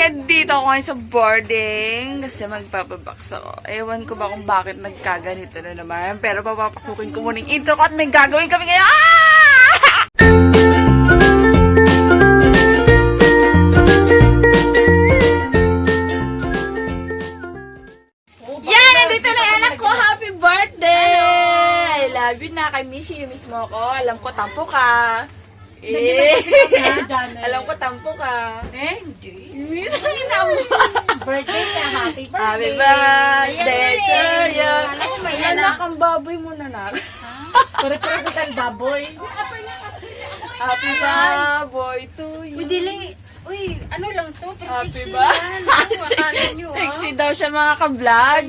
Nandito ako ngayon sa boarding kasi magpapabaks ako. Ewan ko ba kung bakit nagkaganito na naman. Pero papapasukin ko muna yung intro ko at may gagawin kami ngayon. Yan! Nandito na yung anak ko! Happy birthday! I love you na. Kay miss you miss mo ko. Alam ko, tampo ka. Alam ko, tampo ka. Hindi. Birthday ka, happy birthday. Happy birthday to you. Alam mo, may Anak, ang baboy mo na na. Pare-pare sa baboy. Happy baboy to you. Uy, dili. Uy, ano lang to? Pero Happy sexy ba? yan. Akala nyo, Sexy daw siya mga ka-vlog.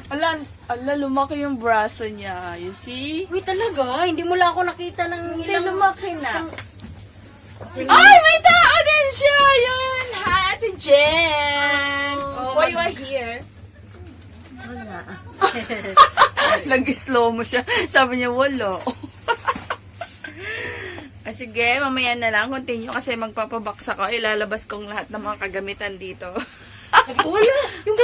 Ala, lumaki yung braso niya. You see? Uy, talaga? Hindi mo lang ako nakita ng Hindi, ilang... lumaki na. Ay, may tao din siya! Yun! Hi, Ate Jen! Why you are here? Wala. Nag-slow mo siya. Sabi niya, wala. Sige, mamaya na lang. Continue kasi magpapabaksa ko. Ilalabas kong lahat ng mga kagamitan dito. Wala. Yung